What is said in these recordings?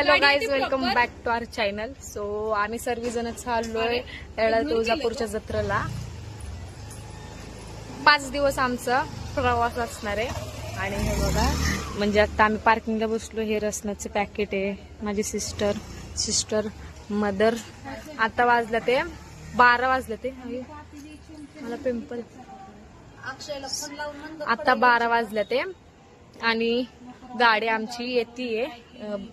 Hello guys, welcome back to our channel. So आम्ही सर्वजण चाललोय येळा तुळजापूरच्या जत्रेला. 5 दिवस आमचा प्रवास असणार आहे. आणि हे बघा, म्हणजे आता आम्ही पार्किंगला बसलो. हे रसनाचे पॅकेट आहे. माझी सिस्टर मदर. आता वाजलं ते 12 वाजले. ते मला पिंपल. आता 12 वाजले ते. आणि गाडी आमची येतीये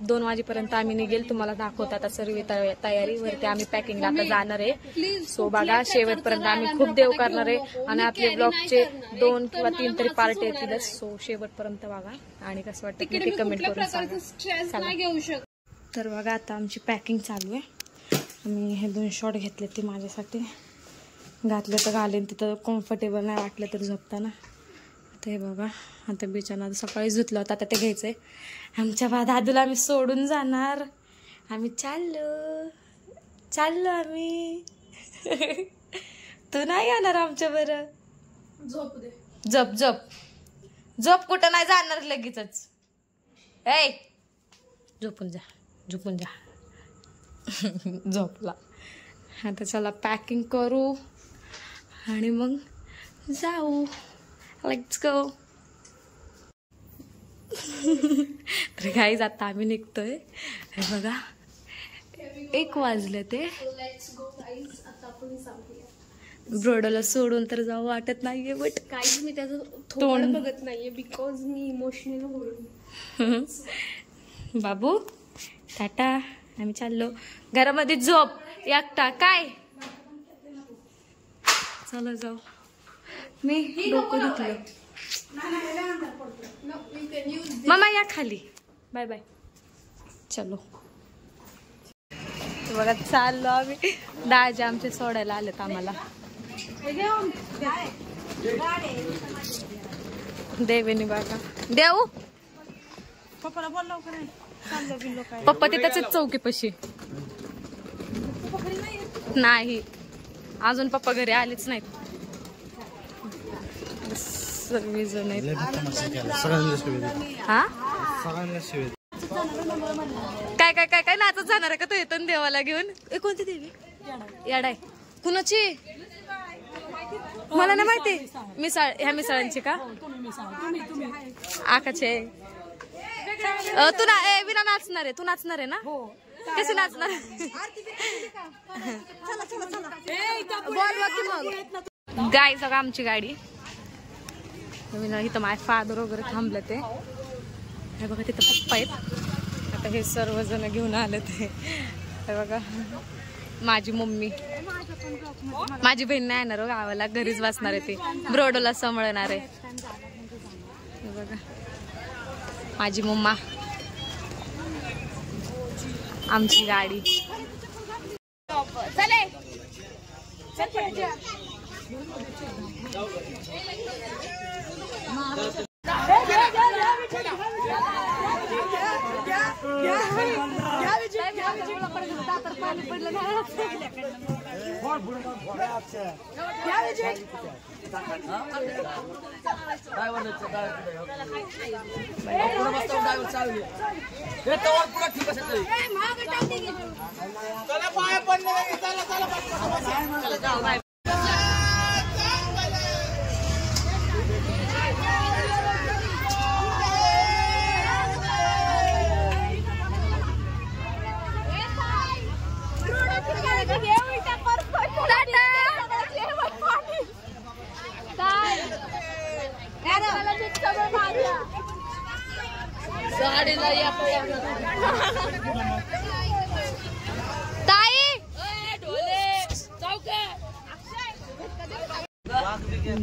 2 वाजेपर्यंत आम्ही निघेल. तुम्हाला दाखवतो आता सर्व तयारीवरती. आम्ही पॅकिंगला आता जाणार आहे. सो बघा, शेवटपर्यंत आम्ही खूप देव करणार आहे. आणि आपले ब्लॉगचे 2 किंवा 3 तरी पार्ट येतीलच. सो शेवटपर्यंत बघा आणि कसं वाटतं ते कमेंट करून सांगा. तर बघा, आता आमची पॅकिंग चालू आहे. आम्ही हे 2 शॉट घेतले ते माझ्यासाठी. घातले तर घालेन, तिथं कम्फर्टेबल नाही वाटलं तर झोपताना. आता हे बघा, आता बिचाना सकाळी धुतलं होतं, आता ते घ्यायचंय. आमच्या दादूला आम्ही सोडून जाणार. आम्ही चाललो आम्ही. तू नाही येणार आमच्या बरं? झोप दे. झोप कुठं नाही जाणार लगेचच. ए, झोपून जा. झोपला. आता चला पॅकिंग करू आणि मग जाऊ. Let's go. तर गाईज, आता आम्ही निघतोय. हे बघा, 1 वाजले ते. ब्रोडोला सोडून तर जाऊ वाटत नाहीये, बट काही मी त्याचं तोंड बघत नाहीये बिकॉज मी इमोशनल होईल. बाबू टाटा, आम्ही चाललो. घरामध्ये झोप एकटा काय. चला जाऊ. मी डोकं धुतलं. मामा या खाली. Bye bye. चलो बघा, चाललो आम्ही. दाजी आमचे सोडायला आलेत आम्हाला. देवेनी बघा. देऊ पप्पाला बोललो का नाही? चाललो बिल्लो काय? पप्पा तिथंच चौकीपाशी. नाही, अजून पप्पा घरी आलेच नाहीत. सर्वजण आहेत. हा, काय नाचत जाणार आहे का तो येतो देवाला घेऊन? कोणती देवी? याडाय कुणाची मला नाही माहिती. मिसाळ, ह्या मिसाळांची का? आकाचे. तू ना विना नाचणार आहे. तू नाचणार आहे ना? कशी नाचणार? गाय सगळं आमची गाडी. इथं माझे फादर वगैरे थांबले ते. हे बघा, तिथं पप्पा आहेत. आता हे सर्वजण घेऊन आले ते. हे बघा, माझी मम्मी. माझी बहीण नाही येणार हो गावाला, घरीच बसणार आहे. ते ब्रोडोला सांभाळणार आहे. हे बघा, माझी मम्मा. आमची गाडी.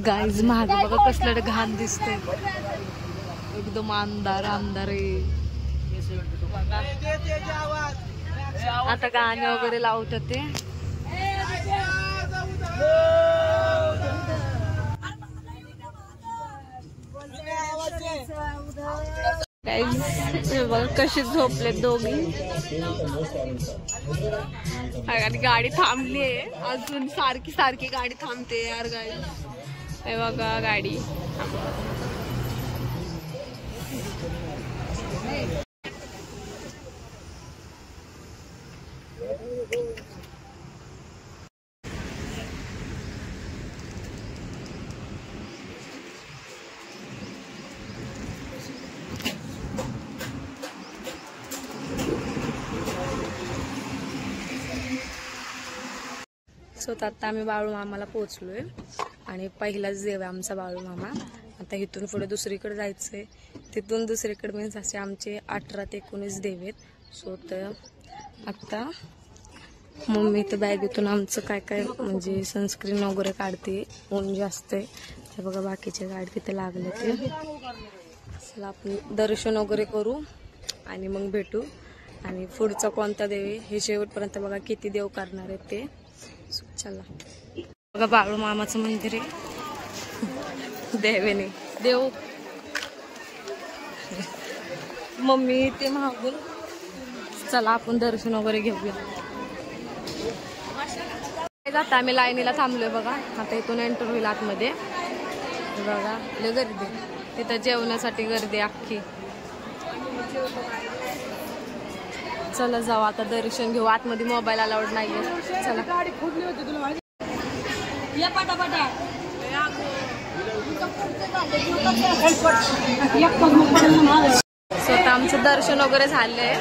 गाईज, महाग बघा कसलं घाण दिसतंय. एकदम अंधार आहे. आता गाणे वगैरे लावतात ते. बघा कशी झोपले दोघी. आणि गाडी थांबली आहे अजून. सारखी गाडी थांबते यार गाईज. हे बघा गाडी. स्वतः आता आम्ही बाळू मामाला पोहोचलोय आणि पहिलाच देव आहे आमचा बाळू मामा. आता इथून पुढे दुसरीकडे जायचंय, तिथून दुसरीकडे मीन्स असे आमचे 18 ते 19 देव आहेत. सो तर आता मम्मी तर बॅगेतून आमचं काय काय म्हणजे सनस्क्रीन वगैरे काढते, ऊन जास्त आहे. हे बघा बाकीचे गाडी तिथे लागले ते. चला आपण दर्शन वगैरे करू आणि मग भेटू. आणि पुढचा कोणता देव आहे हे शेवटपर्यंत बघा किती देव करणार आहेत ते. चला बघा बाळू मामाचं मंदिर आहे. देवेने देव मम्मी ते मागून. चला आपण दर्शन वगैरे घेऊया. आता आम्ही लाईनीला थांबलोय बघा. आता इथून एंटर होईल आतमध्ये. बघा लय गर्दी, तिथं जेवणासाठी गर्दी अख्खी. चला जाऊ आता दर्शन घेऊ. आतमध्ये मोबाईल अलाउड नाहीये. चला गाडी फुटली होती तुला या पाटापाटा. स्वतः आमचं दर्शन वगैरे झालंय.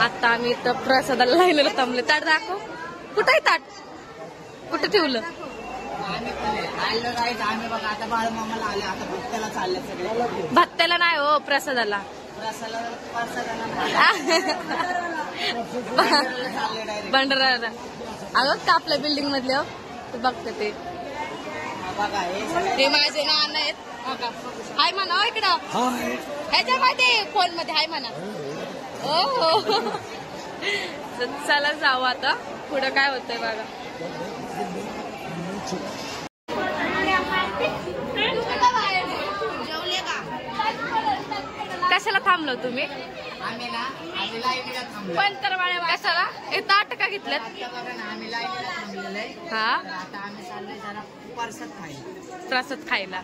आता आम्ही इथं प्रसादाला लाईनीला थांबले. ताट दाखव. कुठं आहे ताट? कुठं ठेवलं? आता बाळूमामाला आले, आता भक्ताला चालले सगळे. भत्त्याला नाही हो, प्रसादाला. भंडारा अगं का आपल्या बिल्डिंग मधले हो ते बघते ते माझे नाना आहेत. हाय म्हणा इकडं ह्याच्यामध्ये फोन मध्ये हाय म्हणा. हो चला जाऊ आता पुढं काय होतंय बघा. कशाला थांबलो तुम्ही? कशाला हे ताट का घेतलं? हा प्रसाद खायला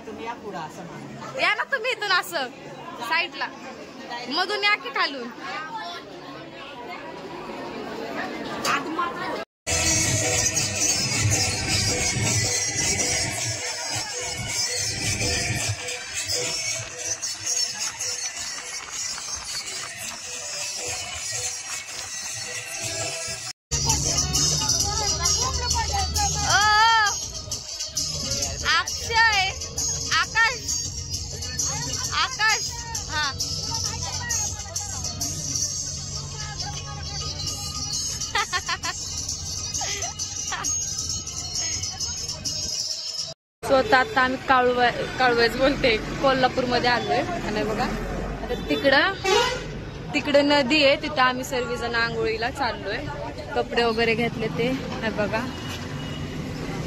या ना तुम्ही इथून असं साईडला मधून या की खालून. स्वतः आता आम्ही काळवेज बोलते कोल्हापूरमध्ये आलोय. आणि बघा आता तिकडं नदी आहे, तिथं आम्ही सर्वजण आंघोळीला चाललोय. कपडे वगैरे घेतले ते बघा.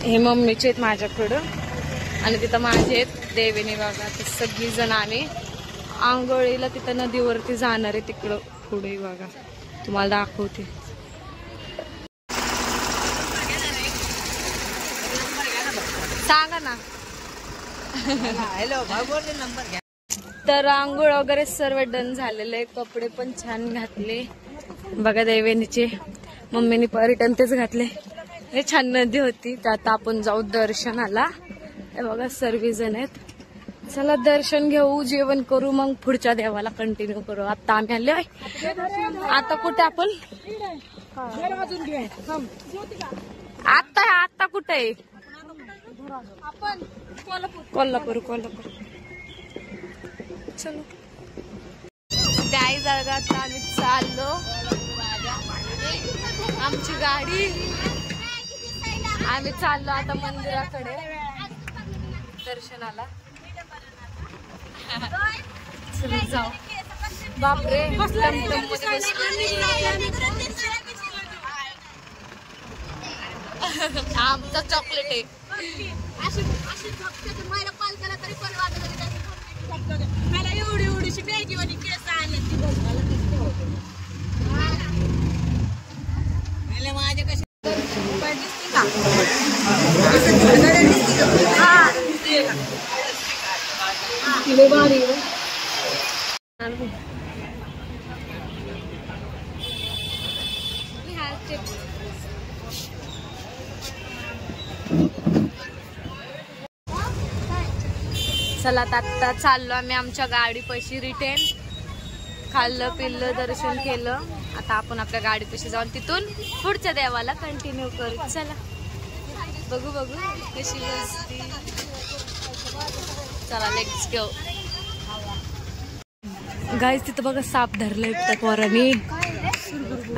हे मम्मीचे आहेत माझ्याकडं आणि तिथं माझे आहेत देवेने बघा. तर सगळी जण आम्ही आंघोळीला तिथं नदीवरती जाणार आहे. तिकडं पुढे बघा तुम्हाला दाखवते. सांगा ना. तर आंघोळ वगैरे सर्व डन झालेले. कपडे पण छान घातले बघा देवेनीचे. मम्मीने रिटर्न तेच घातले. हे छान नदी होती. तर आता आपण जाऊ दर्शनाला. हे बघा सर्वजण आहेत. चला दर्शन घेऊ, जेवण करू, मग पुढच्या देवाला कंटिन्यू करू. आता आम्ही आलोय. आता कुठे आपण आता कुठे आहे? आपण कोल्हापूर. चलो त्याही जागात आम्ही चाललो. आमची गाडी आम्ही चाललो आता मंदिराकडे दर्शनाला. चलो जाऊ. बापरे आमचा चॉकलेट आहे. मला एवढीशी बॅगी वाली केस आले माझ्या कशी चला आता चाललो आम्ही आमच्या गाडी पैशी रिटर्न. खाल्लं पिल्लं दर्शन केलं. आता आपण आपल्या गाडी पैशी जाऊन तिथून पुढच्या देवाला कंटिन्यू करू. चला बघू कशी असती. चला लेट्स गो. गाईस तिथं बघा साप धरलंय त्या पोरांनी.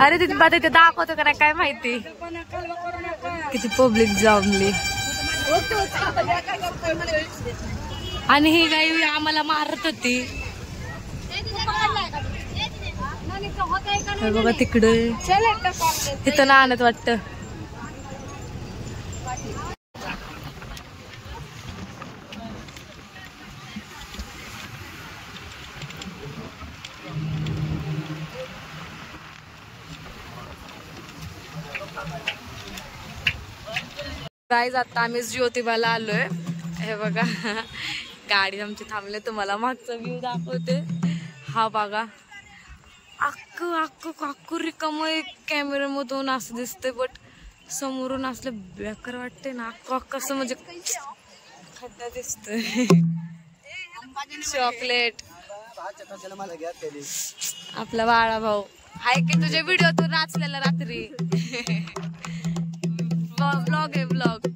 अरे तिथे बघा तिथे दाखवतो का नाही काय माहिती. किती पब्लिक जमली आणि ही गाई आम्हाला मारत होती. बघा तिकडे तिथं ना आणत वाटत. गाईज आता आम्ही ज्योतिबाला आलोय. हे बघा गाडी आमची थांबले. तुम्हाला मागचा व्ह्यू दाखवते. हा बघा अक्कू रिकाम कॅमेरा मधून असं दिसतंय बट समोरून असलं बेकार वाटते ना. अक्कू असं म्हणजे खड्डा दिसतोय. चॉकलेट आपला बाळा भाऊ हाय की तुझ्या व्हिडिओ तो नाचलेला रात्री. ब्लॉग आहे ब्लॉग.